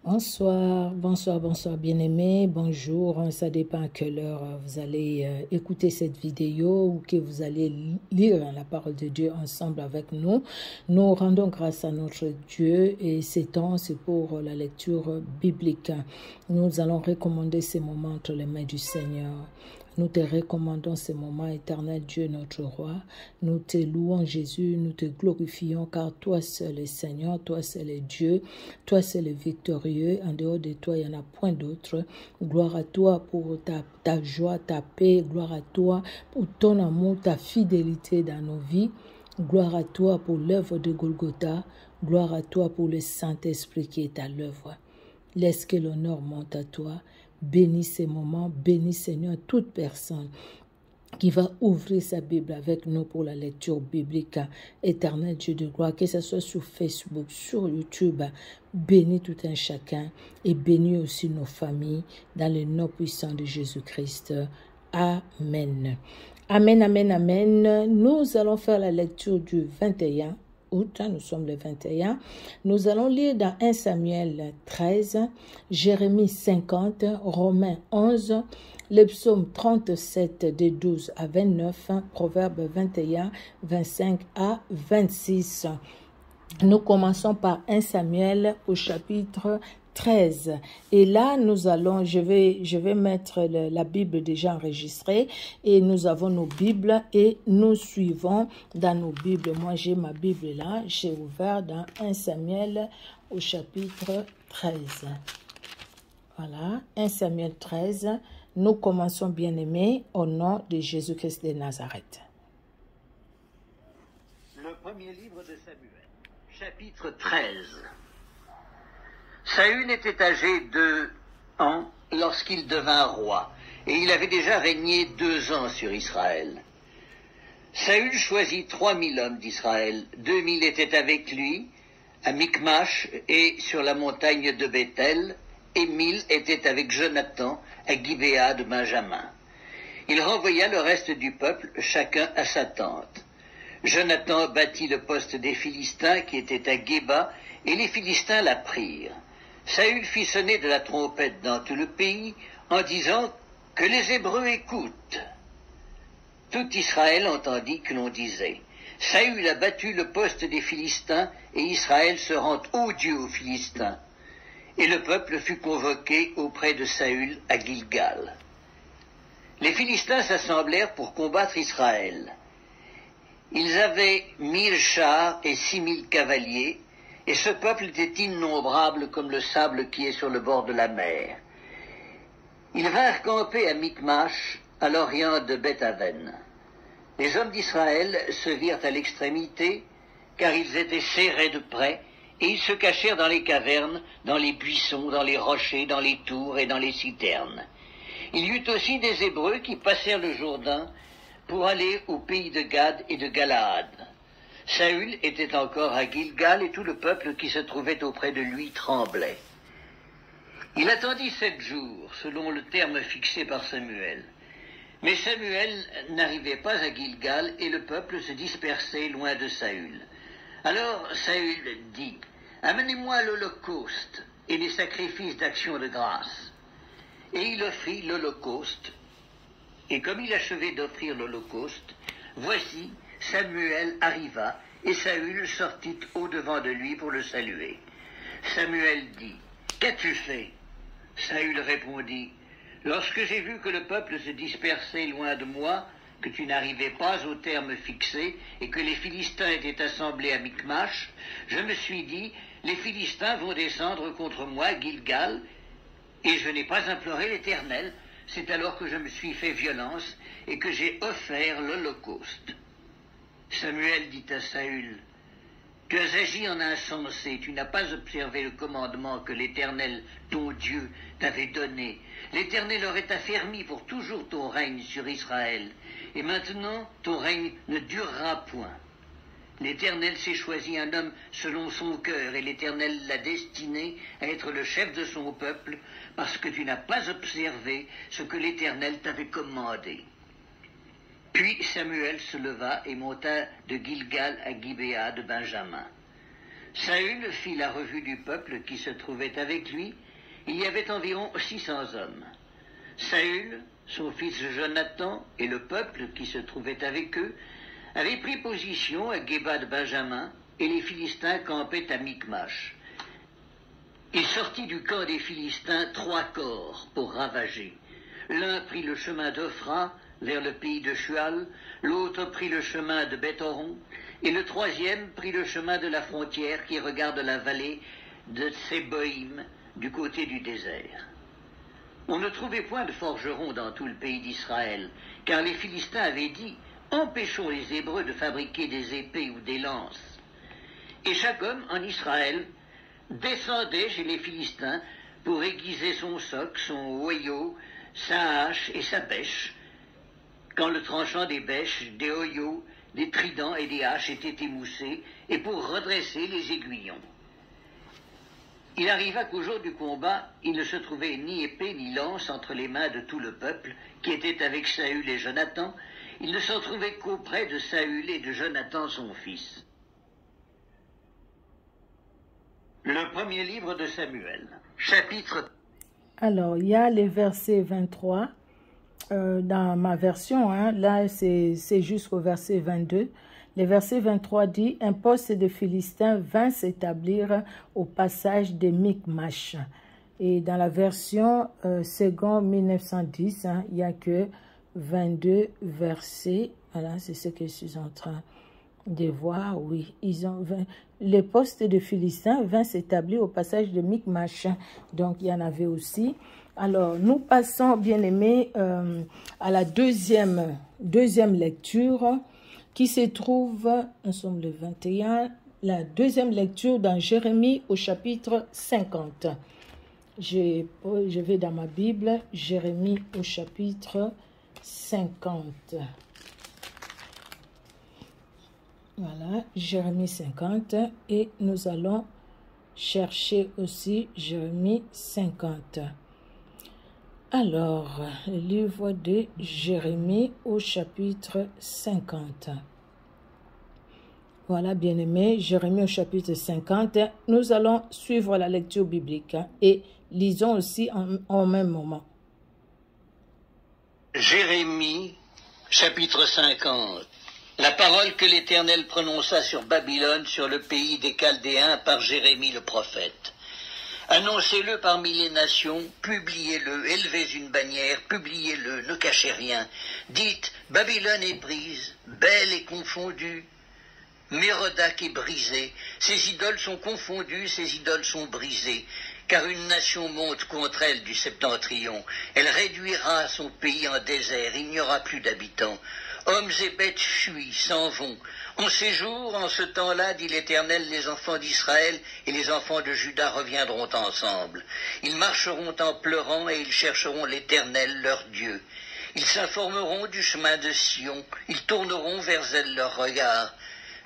Bonsoir, bonsoir, bonsoir bien-aimés, bonjour, ça dépend à quelle heure vous allez écouter cette vidéo ou que vous allez lire la parole de Dieu ensemble avec nous. Nous rendons grâce à notre Dieu et ces temps, c'est pour la lecture biblique. Nous allons recommander ces moments entre les mains du Seigneur. Nous te recommandons ces moments, éternel Dieu, notre roi. Nous te louons, Jésus, nous te glorifions, car toi seul est Seigneur, toi seul est Dieu, toi seul est victorieux. En dehors de toi, il n'y en a point d'autre. Gloire à toi pour ta joie, ta paix. Gloire à toi pour ton amour, ta fidélité dans nos vies. Gloire à toi pour l'œuvre de Golgotha. Gloire à toi pour le Saint-Esprit qui est à l'œuvre. Laisse que l'honneur monte à toi. Bénis ces moments, bénis Seigneur toute personne qui va ouvrir sa Bible avec nous pour la lecture biblique. Éternel Dieu de gloire, que ce soit sur Facebook, sur YouTube, bénis tout un chacun et bénis aussi nos familles dans le nom puissant de Jésus-Christ. Amen. Amen, amen, amen. Nous allons faire la lecture du 21 août, nous sommes le 21. Nous allons lire dans 1 Samuel 13, Jérémie 50, Romains 11, le psaume 37 de 12 à 29, Proverbe 21, 25 à 26. Nous commençons par 1 Samuel au chapitre 13. Et là, nous allons, je vais mettre la Bible déjà enregistrée et nous avons nos Bibles et nous suivons dans nos Bibles. Moi, j'ai ma Bible là, j'ai ouvert dans 1 Samuel au chapitre 13. Voilà, 1 Samuel 13. Nous commençons, bien-aimés, au nom de Jésus-Christ de Nazareth. Le premier livre de Samuel, chapitre 13. Saül était âgé de ans lorsqu'il devint roi, et il avait déjà régné 2 ans sur Israël. Saül choisit 3000 hommes d'Israël, 2000 étaient avec lui à Michmash et sur la montagne de Bethel, et 1000 étaient avec Jonathan à Gibéa de Benjamin. Il renvoya le reste du peuple, chacun à sa tente. Jonathan bâtit le poste des Philistins qui était à Géba, et les Philistins la prirent. Saül fit sonner de la trompette dans tout le pays en disant que les Hébreux écoutent. Tout Israël entendit que l'on disait: Saül a battu le poste des Philistins et Israël se rend odieux aux Philistins. Et le peuple fut convoqué auprès de Saül à Gilgal. Les Philistins s'assemblèrent pour combattre Israël. Ils avaient 1000 chars et 6000 cavaliers, et ce peuple était innombrable comme le sable qui est sur le bord de la mer. Ils vinrent camper à Michmash, à l'orient de Beth-Aven. Les hommes d'Israël se virent à l'extrémité, car ils étaient serrés de près, et ils se cachèrent dans les cavernes, dans les buissons, dans les rochers, dans les tours et dans les citernes. Il y eut aussi des Hébreux qui passèrent le Jourdain pour aller au pays de Gad et de Galaad. Saül était encore à Gilgal et tout le peuple qui se trouvait auprès de lui tremblait. Il attendit 7 jours, selon le terme fixé par Samuel. Mais Samuel n'arrivait pas à Gilgal et le peuple se dispersait loin de Saül. Alors Saül dit: Amenez-moi l'holocauste et les sacrifices d'action de grâce. Et il offrit l'holocauste. Et comme il achevait d'offrir l'holocauste, voici, Samuel arriva, et Saül sortit au-devant de lui pour le saluer. Samuel dit: Qu'as-tu fait? Saül répondit: Lorsque j'ai vu que le peuple se dispersait loin de moi, que tu n'arrivais pas au terme fixé, et que les Philistins étaient assemblés à Michmash, je me suis dit: les Philistins vont descendre contre moi à Gilgal, et je n'ai pas imploré l'Éternel. C'est alors que je me suis fait violence et que j'ai offert l'holocauste. Samuel dit à Saül: Tu as agi en insensé, tu n'as pas observé le commandement que l'Éternel, ton Dieu, t'avait donné. L'Éternel aurait affermi pour toujours ton règne sur Israël, et maintenant ton règne ne durera point. L'Éternel s'est choisi un homme selon son cœur, et l'Éternel l'a destiné à être le chef de son peuple, parce que tu n'as pas observé ce que l'Éternel t'avait commandé. Puis Samuel se leva et monta de Gilgal à Gibéa de Benjamin. Saül fit la revue du peuple qui se trouvait avec lui. Il y avait environ 600 hommes. Saül, son fils Jonathan et le peuple qui se trouvait avec eux avaient pris position à Géba de Benjamin et les Philistins campaient à Micmash. Il sortit du camp des Philistins 3 corps pour ravager. L'un prit le chemin d'Ophra vers le pays de Shual, l'autre prit le chemin de Beth-Horon, et le troisième prit le chemin de la frontière qui regarde la vallée de Tséboïm du côté du désert. On ne trouvait point de forgerons dans tout le pays d'Israël, car les Philistins avaient dit « Empêchons les Hébreux de fabriquer des épées ou des lances ». Et chaque homme en Israël descendait chez les Philistins pour aiguiser son soc, son hoyau, sa hache et sa bêche, quand le tranchant des bêches, des hoyaux, des tridents et des haches était émoussé, et pour redresser les aiguillons. Il arriva qu'au jour du combat, il ne se trouvait ni épée ni lance entre les mains de tout le peuple, qui était avec Saül et Jonathan. Il ne s'en trouvait qu'auprès de Saül et de Jonathan son fils. Le premier livre de Samuel, chapitre... Alors, il y a les versets 23, dans ma version, hein, là c'est jusqu'au verset 22. Le verset 23 dit « Un poste de Philistins vint s'établir au passage de Micmash ». Et dans la version seconde 1910, hein, il n'y a que 22 versets. Voilà, c'est ce que je suis en train de voir. Oui, le poste de Philistins vint s'établir au passage de Micmash. Donc, il y en avait aussi. Alors, nous passons, bien-aimés, à la deuxième lecture qui se trouve, nous sommes le 21, la deuxième lecture dans Jérémie au chapitre 50. Je vais dans ma Bible, Jérémie au chapitre 50. Voilà, Jérémie 50, et nous allons chercher aussi Jérémie 50. Alors, le livre de Jérémie au chapitre 50. Voilà, bien-aimés, Jérémie au chapitre 50. Nous allons suivre la lecture biblique et lisons aussi en même moment. Jérémie, chapitre 50. La parole que l'Éternel prononça sur Babylone, sur le pays des Chaldéens, par Jérémie le prophète. Annoncez-le parmi les nations, publiez-le, élevez une bannière, publiez-le, ne cachez rien. Dites, Babylone est prise, Bel est confondue, Mérodach est brisé, ses idoles sont confondues, ses idoles sont brisées, car une nation monte contre elle du septentrion. Elle réduira son pays en désert, il n'y aura plus d'habitants. Hommes et bêtes fuient, s'en vont. En ces jours, en ce temps-là, dit l'Éternel, les enfants d'Israël et les enfants de Juda reviendront ensemble. Ils marcheront en pleurant et ils chercheront l'Éternel, leur Dieu. Ils s'informeront du chemin de Sion, ils tourneront vers elle leur regard.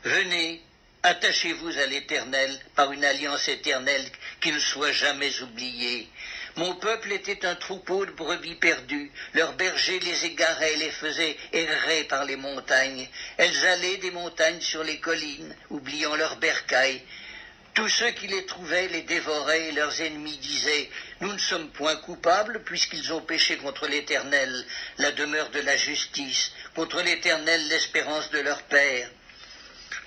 Venez, attachez-vous à l'Éternel par une alliance éternelle qui ne soit jamais oubliée. Mon peuple était un troupeau de brebis perdues. Leurs bergers les égaraient, les faisaient errer par les montagnes. Elles allaient des montagnes sur les collines, oubliant leurs bercailles. Tous ceux qui les trouvaient les dévoraient, et leurs ennemis disaient « Nous ne sommes point coupables, puisqu'ils ont péché contre l'Éternel, la demeure de la justice, contre l'Éternel, l'espérance de leur père. »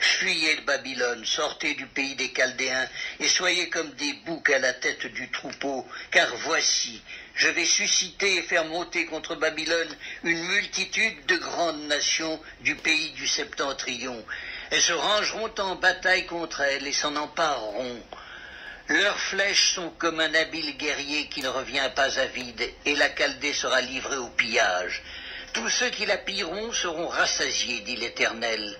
Fuyez de Babylone, sortez du pays des Chaldéens, et soyez comme des boucs à la tête du troupeau, car voici, je vais susciter et faire monter contre Babylone une multitude de grandes nations du pays du septentrion. Elles se rangeront en bataille contre elle et s'en empareront. Leurs flèches sont comme un habile guerrier qui ne revient pas à vide, et la Chaldée sera livrée au pillage. Tous ceux qui la pilleront seront rassasiés, dit l'Éternel.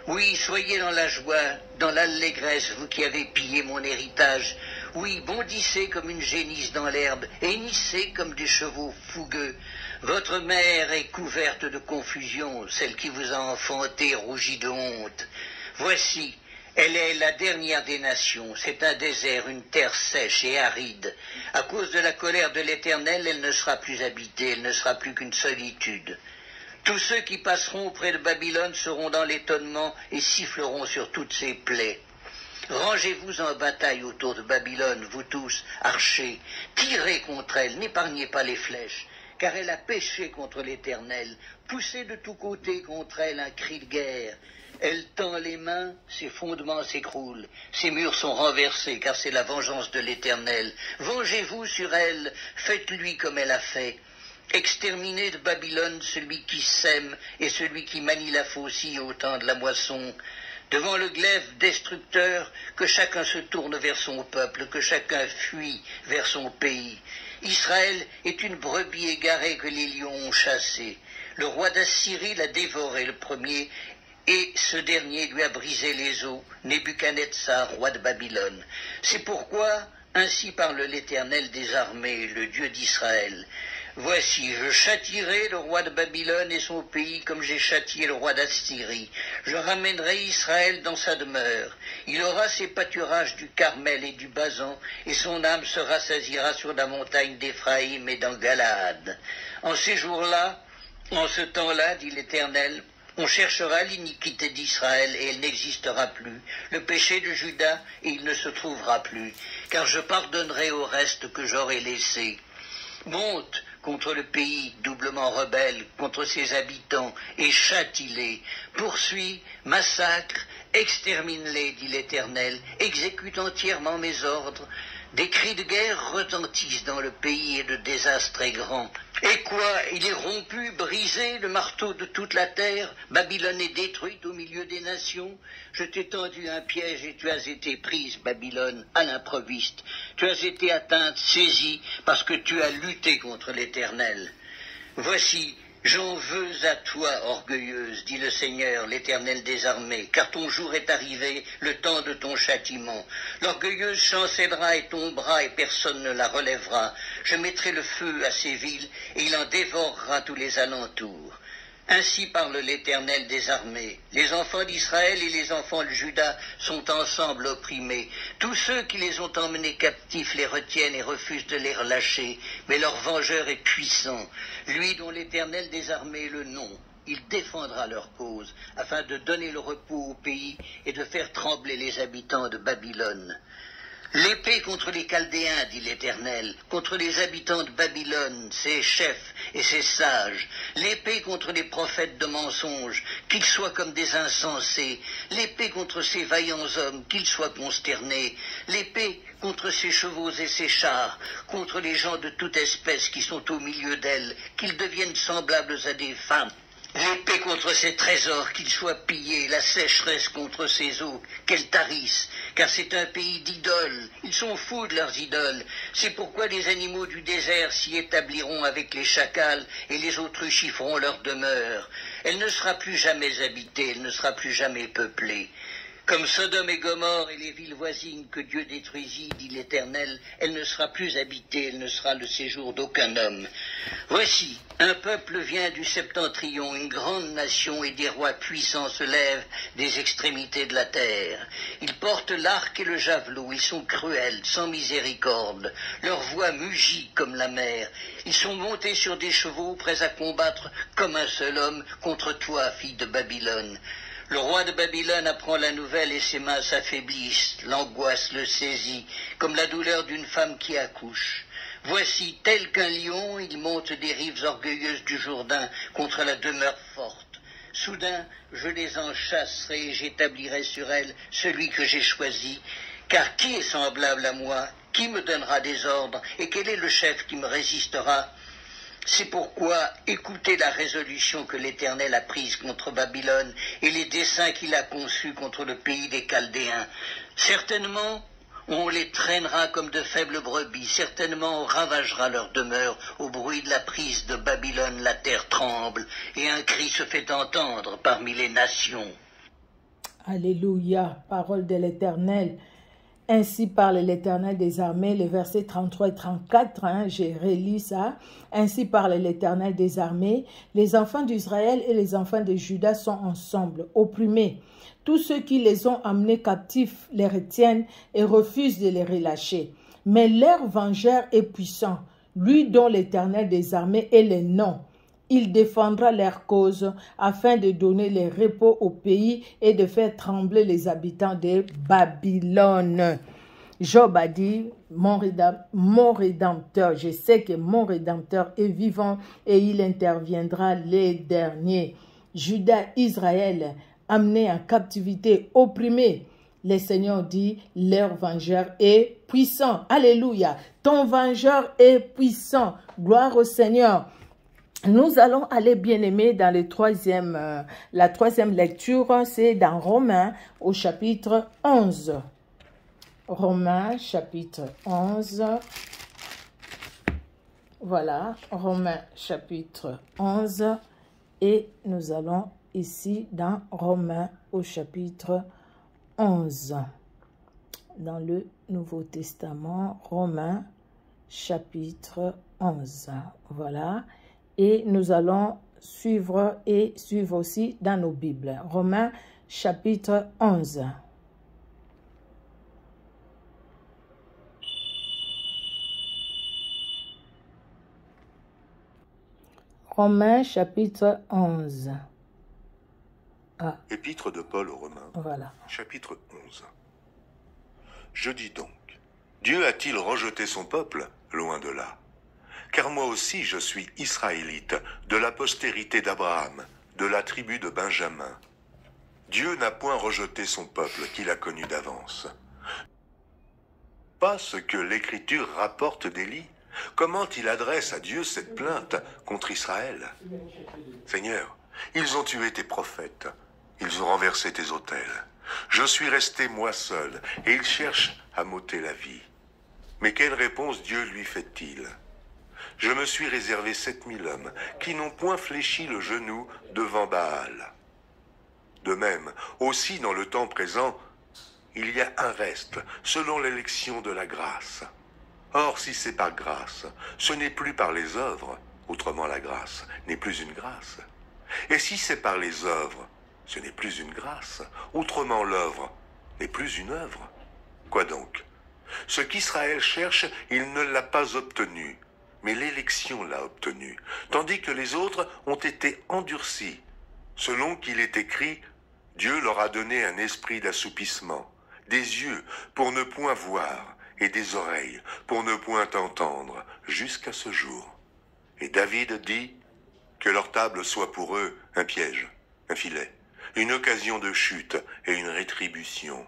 Oui, soyez dans la joie, dans l'allégresse, vous qui avez pillé mon héritage. Oui, bondissez comme une génisse dans l'herbe, hennissez comme des chevaux fougueux. Votre mère est couverte de confusion, celle qui vous a enfanté rougit de honte. Voici, elle est la dernière des nations, c'est un désert, une terre sèche et aride. À cause de la colère de l'Éternel, elle ne sera plus habitée, elle ne sera plus qu'une solitude. Tous ceux qui passeront auprès de Babylone seront dans l'étonnement et siffleront sur toutes ses plaies. Rangez-vous en bataille autour de Babylone, vous tous, archers, tirez contre elle, n'épargnez pas les flèches, car elle a péché contre l'Éternel, poussez de tous côtés contre elle un cri de guerre. Elle tend les mains, ses fondements s'écroulent, ses murs sont renversés, car c'est la vengeance de l'Éternel. Vengez-vous sur elle, faites-lui comme elle a fait. Exterminez de Babylone celui qui sème et celui qui manie la faucille au temps de la moisson. Devant le glaive destructeur, que chacun se tourne vers son peuple, que chacun fuit vers son pays. Israël est une brebis égarée que les lions ont chassée. Le roi d'Assyrie l'a dévoré le premier, et ce dernier lui a brisé les os, Nebuchadnezzar, roi de Babylone. C'est pourquoi, ainsi parle l'Éternel des armées, le Dieu d'Israël. Voici, je châtierai le roi de Babylone et son pays comme j'ai châtié le roi d'Assyrie. Je ramènerai Israël dans sa demeure. Il aura ses pâturages du Carmel et du Basan, et son âme se rassasiera sur la montagne d'Éphraïm et dans Galaad. En ces jours-là, en ce temps-là, dit l'Éternel, on cherchera l'iniquité d'Israël et elle n'existera plus, le péché de Juda et il ne se trouvera plus, car je pardonnerai au reste que j'aurai laissé. Monte contre le pays doublement rebelle, contre ses habitants, et châtie-les. Poursuis, massacre, extermine-les, dit l'Éternel, exécute entièrement mes ordres. Des cris de guerre retentissent dans le pays et le désastre est grand. Et quoi, il est rompu, brisé, le marteau de toute la terre? Babylone est détruite au milieu des nations. Je t'ai tendu un piège et tu as été prise, Babylone, à l'improviste. Tu as été atteinte, saisie, parce que tu as lutté contre l'Éternel. Voici, j'en veux à toi, orgueilleuse, dit le Seigneur, l'Éternel des armées, car ton jour est arrivé, le temps de ton châtiment. L'orgueilleuse chancellera et tombera, et personne ne la relèvera. Je mettrai le feu à ces villes, et il en dévorera tous les alentours. Ainsi parle l'Éternel des armées. Les enfants d'Israël et les enfants de Juda sont ensemble opprimés. Tous ceux qui les ont emmenés captifs les retiennent et refusent de les relâcher. Mais leur vengeur est puissant. Lui dont l'Éternel des armées est le nom. Il défendra leur cause, afin de donner le repos au pays et de faire trembler les habitants de Babylone. L'épée contre les Chaldéens, dit l'Éternel, contre les habitants de Babylone, ses chefs et ses sages, l'épée contre les prophètes de mensonges, qu'ils soient comme des insensés, l'épée contre ces vaillants hommes, qu'ils soient consternés, l'épée contre ces chevaux et ces chars, contre les gens de toute espèce qui sont au milieu d'elles, qu'ils deviennent semblables à des femmes. L'épée contre ses trésors, qu'ils soient pillés, la sécheresse contre ses eaux, qu'elles tarissent, car c'est un pays d'idoles, ils sont fous de leurs idoles. C'est pourquoi les animaux du désert s'y établiront avec les chacals, et les autruches y feront leur demeure. Elle ne sera plus jamais habitée, elle ne sera plus jamais peuplée. Comme Sodome et Gomorrhe et les villes voisines que Dieu détruisit, dit l'Éternel, elle ne sera plus habitée, elle ne sera le séjour d'aucun homme. Voici, un peuple vient du septentrion, une grande nation et des rois puissants se lèvent des extrémités de la terre. Ils portent l'arc et le javelot, ils sont cruels, sans miséricorde. Leur voix mugit comme la mer. Ils sont montés sur des chevaux, prêts à combattre comme un seul homme contre toi, fille de Babylone. Le roi de Babylone apprend la nouvelle et ses mains s'affaiblissent, l'angoisse le saisit, comme la douleur d'une femme qui accouche. Voici, tel qu'un lion, il monte des rives orgueilleuses du Jourdain contre la demeure forte. Soudain, je les enchasserai et j'établirai sur elles celui que j'ai choisi, car qui est semblable à moi? Qui me donnera des ordres? Et quel est le chef qui me résistera? C'est pourquoi écoutez la résolution que l'Éternel a prise contre Babylone et les desseins qu'il a conçus contre le pays des Chaldéens. Certainement, on les traînera comme de faibles brebis, certainement on ravagera leur demeure. Au bruit de la prise de Babylone, la terre tremble et un cri se fait entendre parmi les nations. Alléluia, parole de l'Éternel. Ainsi parle l'Éternel des armées, les versets 33 et 34, j'ai relu ça. Ainsi parle l'Éternel des armées, les enfants d'Israël et les enfants de Juda sont ensemble, opprimés. Tous ceux qui les ont amenés captifs les retiennent et refusent de les relâcher. Mais leur vengeur est puissant, lui dont l'Éternel des armées est le nom. il défendra leur cause afin de donner le repos au pays et de faire trembler les habitants de Babylone. Job a dit, mon Rédempteur, je sais que mon Rédempteur est vivant et il interviendra les derniers. Judas, Israël, amené en captivité, opprimé. Le Seigneur dit, leur vengeur est puissant. Alléluia. Ton vengeur est puissant. Gloire au Seigneur. Nous allons aller, bien-aimés, dans la troisième lecture, c'est dans Romains au chapitre 11. Romains chapitre 11. Voilà, Romains chapitre 11. Et nous allons ici dans Romains au chapitre 11. Dans le Nouveau Testament, Romains chapitre 11. Voilà. Et nous allons suivre aussi dans nos Bibles. Romains chapitre 11. Romains chapitre 11. Ah. Épître de Paul aux Romains, Voilà. chapitre 11. Je dis donc, Dieu a-t-il rejeté son peuple? Loin de là. Car moi aussi je suis israélite, de la postérité d'Abraham, de la tribu de Benjamin. Dieu n'a point rejeté son peuple qu'il a connu d'avance. Pas ce que l'Écriture rapporte d'Élie. Comment il adresse à Dieu cette plainte contre Israël? Seigneur, ils ont tué tes prophètes, ils ont renversé tes autels. Je suis resté moi seul, et ils cherchent à m'ôter la vie. Mais quelle réponse Dieu lui fait-il? Je me suis réservé 7000 hommes, qui n'ont point fléchi le genou devant Baal. De même, aussi dans le temps présent, il y a un reste, selon l'élection de la grâce. Or, si c'est par grâce, ce n'est plus par les œuvres, autrement la grâce n'est plus une grâce. Et si c'est par les œuvres, ce n'est plus une grâce, autrement l'œuvre n'est plus une œuvre. Quoi donc? Ce qu'Israël cherche, il ne l'a pas obtenu, mais l'élection l'a obtenu, tandis que les autres ont été endurcis, selon qu'il est écrit, Dieu leur a donné un esprit d'assoupissement, des yeux pour ne point voir, et des oreilles pour ne point entendre, jusqu'à ce jour. Et David dit que leur table soit pour eux un piège, un filet, une occasion de chute et une rétribution.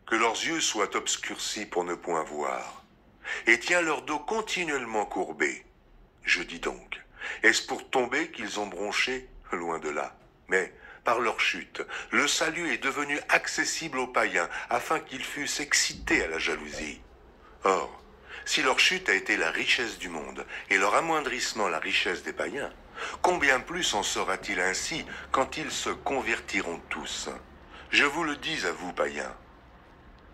Que leurs yeux soient obscurcis pour ne point voir, et tiens leur dos continuellement courbé. Je dis donc, est-ce pour tomber qu'ils ont bronché? Loin de là. Mais par leur chute, le salut est devenu accessible aux païens, afin qu'ils fussent excités à la jalousie. Or, si leur chute a été la richesse du monde, et leur amoindrissement la richesse des païens, combien plus en sera-t-il ainsi quand ils se convertiront tous? Je vous le dis à vous, païens.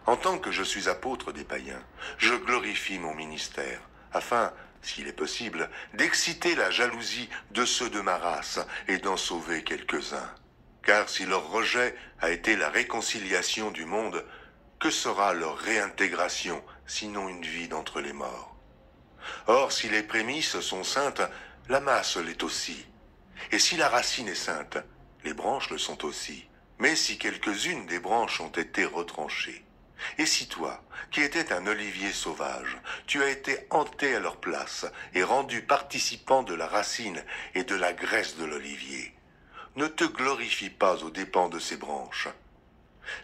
En tant que je suis apôtre des païens, je glorifie mon ministère, afin, s'il est possible, d'exciter la jalousie de ceux de ma race et d'en sauver quelques-uns. Car si leur rejet a été la réconciliation du monde, que sera leur réintégration, sinon une vie d'entre les morts? Or, si les prémices sont saintes, la masse l'est aussi. Et si la racine est sainte, les branches le sont aussi. Mais si quelques-unes des branches ont été retranchées, et si toi, qui étais un olivier sauvage, tu as été hanté à leur place et rendu participant de la racine et de la graisse de l'olivier, ne te glorifie pas aux dépens de ces branches.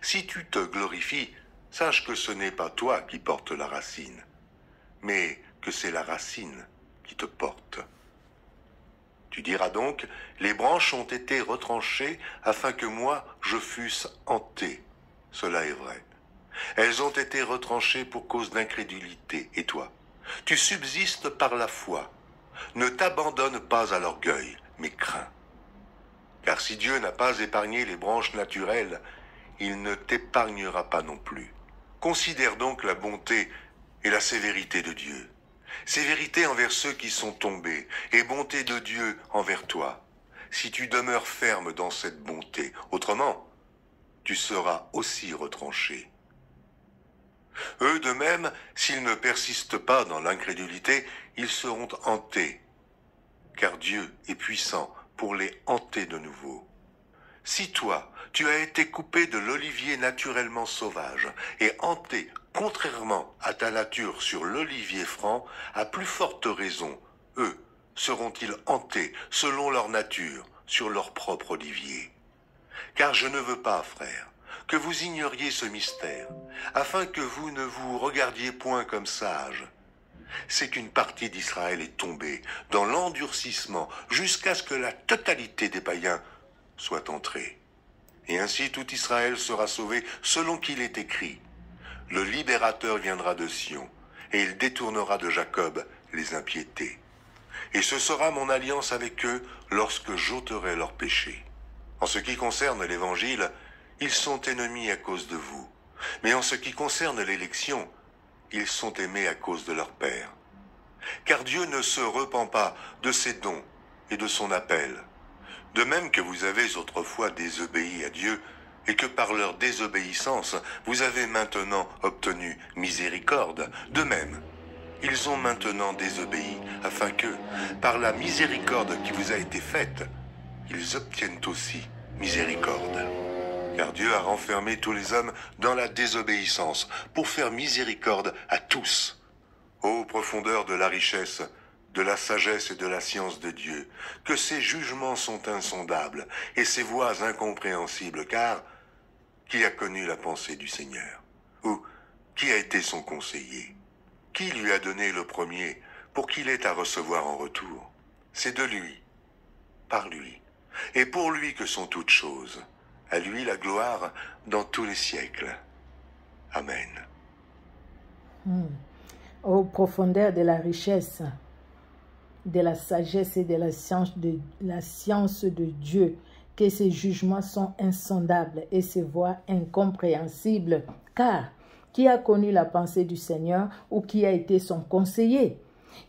Si tu te glorifies, sache que ce n'est pas toi qui portes la racine, mais que c'est la racine qui te porte. Tu diras donc, les branches ont été retranchées afin que moi je fusse hanté. Cela est vrai. Elles ont été retranchées pour cause d'incrédulité. Et toi, tu subsistes par la foi. Ne t'abandonne pas à l'orgueil, mais crains. Car si Dieu n'a pas épargné les branches naturelles, il ne t'épargnera pas non plus. Considère donc la bonté et la sévérité de Dieu. Sévérité envers ceux qui sont tombés, et bonté de Dieu envers toi. Si tu demeures ferme dans cette bonté, autrement, tu seras aussi retranché. Eux de même, s'ils ne persistent pas dans l'incrédulité, ils seront hantés, car Dieu est puissant pour les hanter de nouveau. Si toi, tu as été coupé de l'olivier naturellement sauvage et hanté contrairement à ta nature sur l'olivier franc, à plus forte raison, eux seront-ils hantés selon leur nature sur leur propre olivier. Car je ne veux pas, frères, que vous ignoriez ce mystère, afin que vous ne vous regardiez point comme sages. C'est qu'une partie d'Israël est tombée dans l'endurcissement jusqu'à ce que la totalité des païens soit entrée. Et ainsi tout Israël sera sauvé selon qu'il est écrit. Le libérateur viendra de Sion, et il détournera de Jacob les impiétés. Et ce sera mon alliance avec eux lorsque j'ôterai leurs péchés. En ce qui concerne l'Évangile, ils sont ennemis à cause de vous. Mais en ce qui concerne l'élection, ils sont aimés à cause de leur Père. Car Dieu ne se repent pas de ses dons et de son appel. De même que vous avez autrefois désobéi à Dieu, et que par leur désobéissance, vous avez maintenant obtenu miséricorde, de même, ils ont maintenant désobéi, afin que, par la miséricorde qui vous a été faite, ils obtiennent aussi miséricorde. Car Dieu a renfermé tous les hommes dans la désobéissance, pour faire miséricorde à tous. Ô profondeur de la richesse, de la sagesse et de la science de Dieu, que ses jugements sont insondables, et ses voies incompréhensibles, car qui a connu la pensée du Seigneur? Ou qui a été son conseiller? Qui lui a donné le premier pour qu'il ait à recevoir en retour? C'est de lui, par lui, et pour lui que sont toutes choses. À lui la gloire dans tous les siècles. Amen. Ô profondeur de la richesse, de la sagesse et de la science de Dieu, que ses jugements sont insondables et ses voies incompréhensibles. Car qui a connu la pensée du Seigneur ou qui a été son conseiller?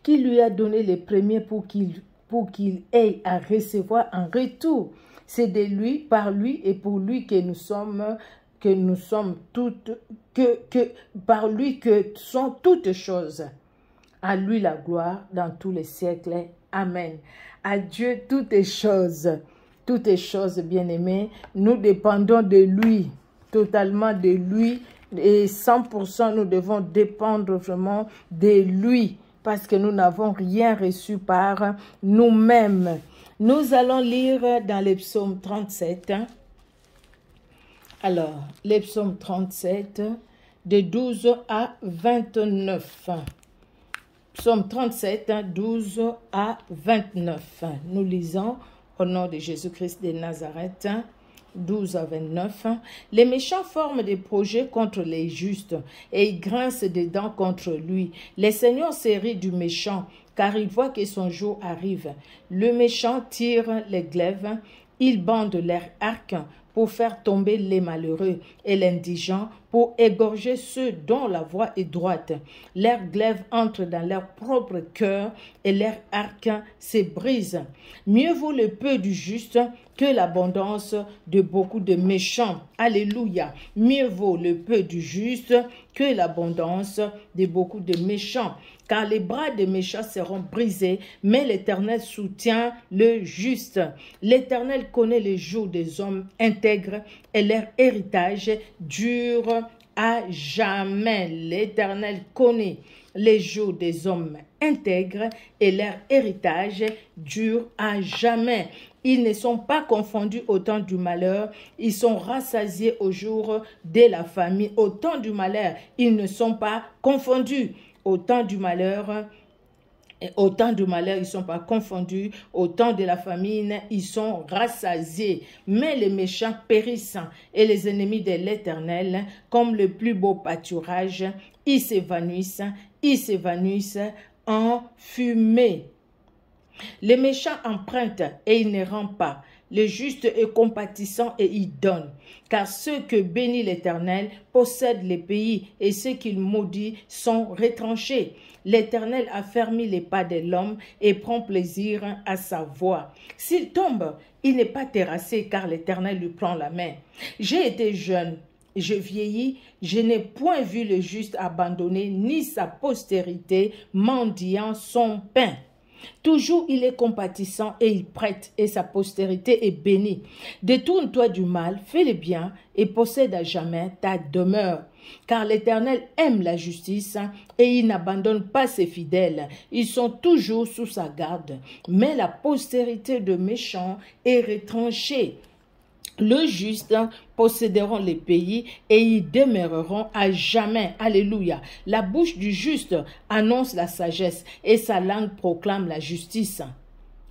Qui lui a donné les premiers pour qu'il ait à recevoir en retour? C'est de lui, par lui et pour lui que par lui que sont toutes choses. À lui la gloire dans tous les siècles. Amen. À Dieu toutes choses. Toutes choses, bien-aimés, nous dépendons de lui, totalement de lui, et 100% nous devons dépendre vraiment de lui, parce que nous n'avons rien reçu par nous-mêmes. Nous allons lire dans les psaumes 37. Alors, les psaumes 37, de 12 à 29. Psaume 37, 12 à 29. Nous lisons au nom de Jésus-Christ de Nazareth, 12 à 29. Les méchants forment des projets contre les justes et ils grincent des dents contre lui. Le Seigneur se rit du méchant, car il voit que son jour arrive. Le méchant tire les glaives, il bande leur arc pour faire tomber les malheureux et l'indigent pour égorger ceux dont la voie est droite. Leurs glaives entrent dans leur propre cœur et leur arc se brise. Mieux vaut le peu du juste que l'abondance de beaucoup de méchants. Alléluia. Mieux vaut le peu du juste que l'abondance de beaucoup de méchants. Car les bras des méchants seront brisés, mais l'Éternel soutient le juste. L'Éternel connaît les jours des hommes intègres et leur héritage dure à jamais. L'Éternel connaît les jours des hommes intègres et leur héritage dure à jamais. Ils ne sont pas confondus au temps du malheur, ils sont rassasiés au jour de la famine. Au temps du malheur, ils ne sont pas confondus. Au temps du malheur, ils ne sont pas confondus. Au temps de la famine, ils sont rassasiés. Mais les méchants périssent et les ennemis de l'Éternel, comme le plus beau pâturage, ils s'évanouissent en fumée. Les méchants empruntent et ils ne rendent pas. Le juste est compatissant et il donne. Car ceux que bénit l'Éternel possèdent les pays et ceux qu'il maudit sont retranchés. L'Éternel a fermé les pas de l'homme et prend plaisir à sa voix. S'il tombe, il n'est pas terrassé car l'Éternel lui prend la main. J'ai été jeune, je vieillis, je n'ai point vu le juste abandonné ni sa postérité mendiant son pain. Toujours il est compatissant et il prête, et sa postérité est bénie. Détourne-toi du mal, fais le bien, et possède à jamais ta demeure. Car l'Éternel aime la justice, et il n'abandonne pas ses fidèles. Ils sont toujours sous sa garde. Mais la postérité de méchants est retranchée. Le juste posséderont les pays et y demeureront à jamais. Alléluia. La bouche du juste annonce la sagesse et sa langue proclame la justice.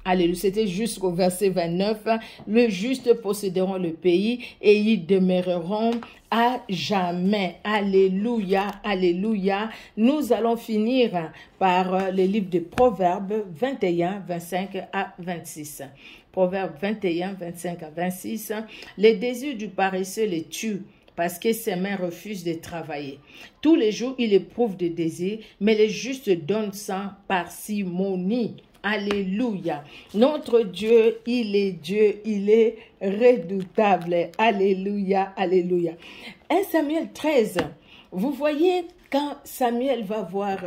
Alléluia. C'était jusqu'au verset 29. Le juste posséderont le pays et y demeureront à jamais. Alléluia. Alléluia. Nous allons finir par le livre de Proverbes 21, 25 à 26. Proverbe 21, 25 à 26. Les désirs du paresseux les tuent parce que ses mains refusent de travailler. Tous les jours, il éprouve des désirs, mais les justes donnent sans parcimonie. Alléluia. Notre Dieu, il est redoutable. Alléluia, alléluia. 1 Samuel 13, vous voyez, quand Samuel va voir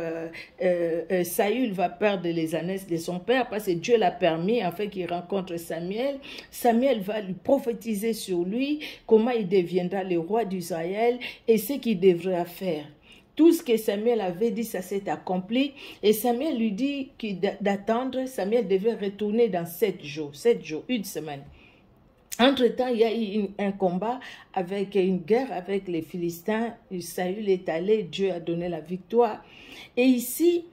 Saül va perdre les ânesses de son père parce que Dieu l'a permis afin qu'il rencontre Samuel. Samuel va lui prophétiser sur lui comment il deviendra le roi d'Israël et ce qu'il devra faire. Tout ce que Samuel avait dit, ça s'est accompli. Et Samuel lui dit d'attendre. Samuel devait retourner dans 7 jours, une semaine. Entre-temps, il y a eu un combat avec une guerre avec les Philistins. Saül est allé, Dieu a donné la victoire. Et ici,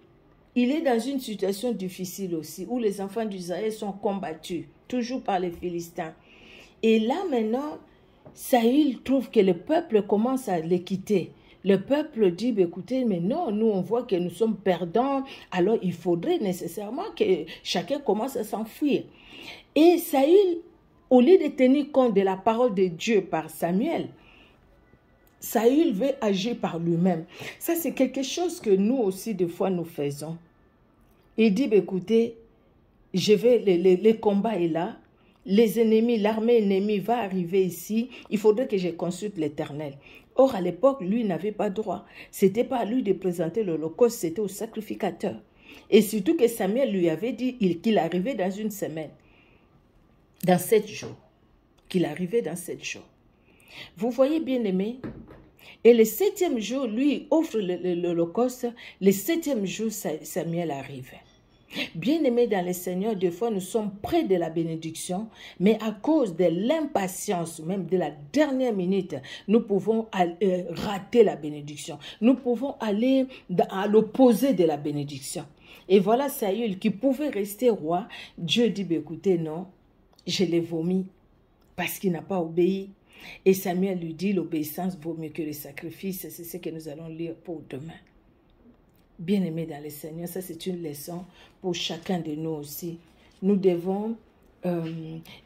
il est dans une situation difficile aussi, où les enfants d'Israël sont combattus, toujours par les Philistins. Et là maintenant, Saül trouve que le peuple commence à les quitter. Le peuple dit, écoutez, mais non, nous on voit que nous sommes perdants, alors il faudrait nécessairement que chacun commence à s'enfuir. Et Saül, au lieu de tenir compte de la parole de Dieu par Samuel, Saül veut agir par lui-même. Ça, c'est quelque chose que nous aussi, des fois, nous faisons. Il dit, écoutez, le combat est là, les ennemis, l'armée ennemie va arriver ici, il faudrait que je consulte l'Éternel. Or, à l'époque, lui n'avait pas droit. Ce n'était pas à lui de présenter l'Holocauste, c'était au sacrificateur. Et surtout que Samuel lui avait dit qu'il arrivait dans une semaine. Dans 7 jours, qu'il arrivait dans 7 jours. Vous voyez, bien aimé, et le 7e jour, lui offre l'Holocauste, le 7e jour, Samuel arrive. Bien aimé dans le Seigneur, des fois nous sommes près de la bénédiction, mais à cause de l'impatience, même de la dernière minute, nous pouvons rater la bénédiction. Nous pouvons aller à l'opposé de la bénédiction. Et voilà Saül qui pouvait rester roi. Dieu dit, écoutez, non, je l'ai vomi parce qu'il n'a pas obéi. Et Samuel lui dit, l'obéissance vaut mieux que le sacrifice. C'est ce que nous allons lire pour demain. Bien-aimés dans le Seigneur, ça c'est une leçon pour chacun de nous aussi. Nous devons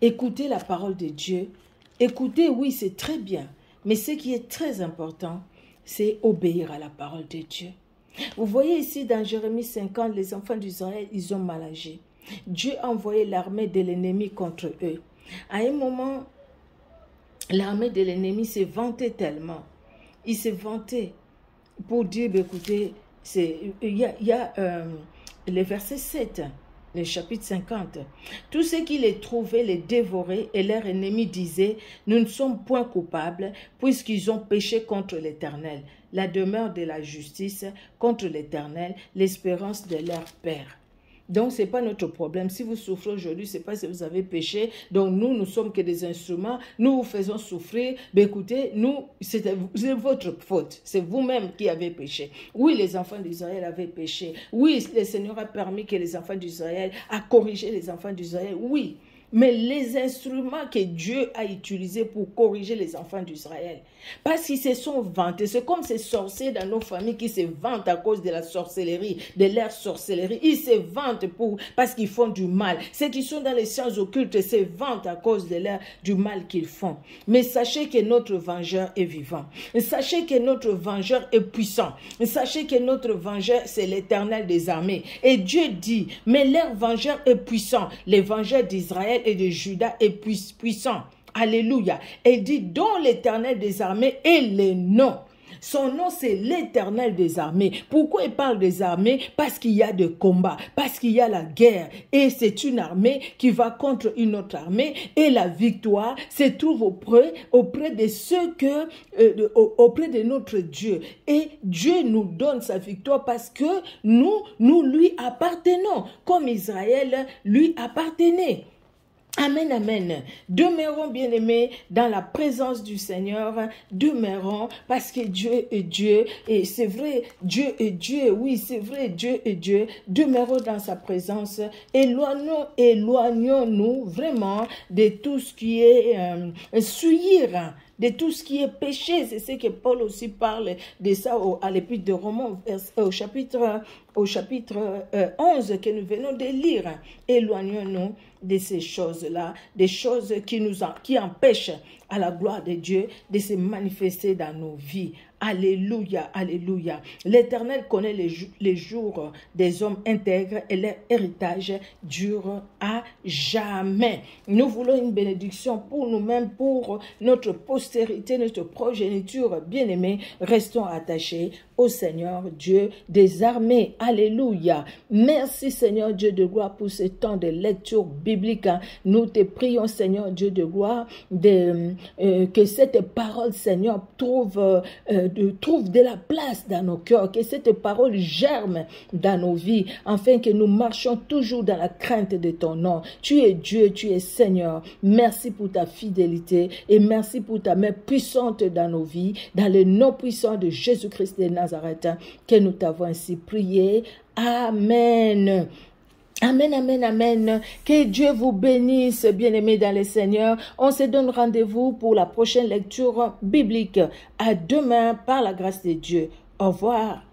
écouter la parole de Dieu. Écouter, oui, c'est très bien. Mais ce qui est très important, c'est obéir à la parole de Dieu. Vous voyez ici dans Jérémie 50, les enfants d'Israël, ils ont mal agi. Dieu a envoyé l'armée de l'ennemi contre eux. À un moment, l'armée de l'ennemi s'est vantée tellement. Il s'est vanté pour dire, écoutez, il y a le verset 7, le chapitre 50. Tous ceux qui les trouvaient les dévoraient et leurs ennemis disaient, nous ne sommes point coupables puisqu'ils ont péché contre l'Éternel. La demeure de la justice contre l'Éternel, l'espérance de leur Père. Donc, ce n'est pas notre problème. Si vous souffrez aujourd'hui, ce n'est pas si vous avez péché. Donc, nous ne sommes que des instruments. Nous vous faisons souffrir. Mais écoutez, c'est votre faute. C'est vous-même qui avez péché. Oui, les enfants d'Israël avaient péché. Oui, le Seigneur a permis que les enfants d'Israël a corrigé les enfants d'Israël. Oui. Mais les instruments que Dieu a utilisés pour corriger les enfants d'Israël, parce qu'ils se sont vantés, c'est comme ces sorciers dans nos familles qui se vantent à cause de la sorcellerie, de leur sorcellerie. Ils se vantent parce qu'ils font du mal. Ceux qui sont dans les sciences occultes se vantent à cause du mal qu'ils font. Mais sachez que notre vengeur est vivant. Sachez que notre vengeur est puissant. Sachez que notre vengeur, c'est l'Éternel des armées. Et Dieu dit, mais leur vengeur est puissant. Les vengeurs d'Israël et de Juda est puissant. Alléluia. Et il dit, dont l'Éternel des armées est le nom. Son nom, c'est l'Éternel des armées. Pourquoi il parle des armées? Parce qu'il y a des combats, parce qu'il y a la guerre. Et c'est une armée qui va contre une autre armée. Et la victoire se trouve auprès de ceux auprès de notre Dieu. Et Dieu nous donne sa victoire parce que nous lui appartenons, comme Israël lui appartenait. Amen, amen. Demeurons, bien-aimés, dans la présence du Seigneur. Demeurons parce que Dieu est Dieu. Et c'est vrai, Dieu est Dieu. Oui, c'est vrai, Dieu est Dieu. Demeurons dans sa présence. Éloignons-nous vraiment de tout ce qui est souillir, de tout ce qui est péché. C'est ce que Paul aussi parle de ça à l'épître de Romains, au chapitre 11 que nous venons de lire. Éloignons-nous de ces choses-là, des choses qui empêchent à la gloire de Dieu de se manifester dans nos vies. Alléluia, alléluia. L'Éternel connaît les jours des hommes intègres et leur héritage dure à jamais. Nous voulons une bénédiction pour nous-mêmes, pour notre postérité, notre progéniture bien-aimée. Restons attachés au Seigneur Dieu des armées. Alléluia. Merci Seigneur Dieu de gloire pour ce temps de lecture biblique. Nous te prions Seigneur Dieu de gloire que cette parole Seigneur trouve de la place dans nos cœurs, que cette parole germe dans nos vies, afin que nous marchions toujours dans la crainte de ton nom. Tu es Dieu, tu es Seigneur. Merci pour ta fidélité et merci pour ta main puissante dans nos vies, dans le nom puissant de Jésus-Christ de Nazareth, que nous t'avons ainsi prié. Amen. Amen, amen, amen. Que Dieu vous bénisse, bien-aimés dans le Seigneur. On se donne rendez-vous pour la prochaine lecture biblique. À demain, par la grâce de Dieu. Au revoir.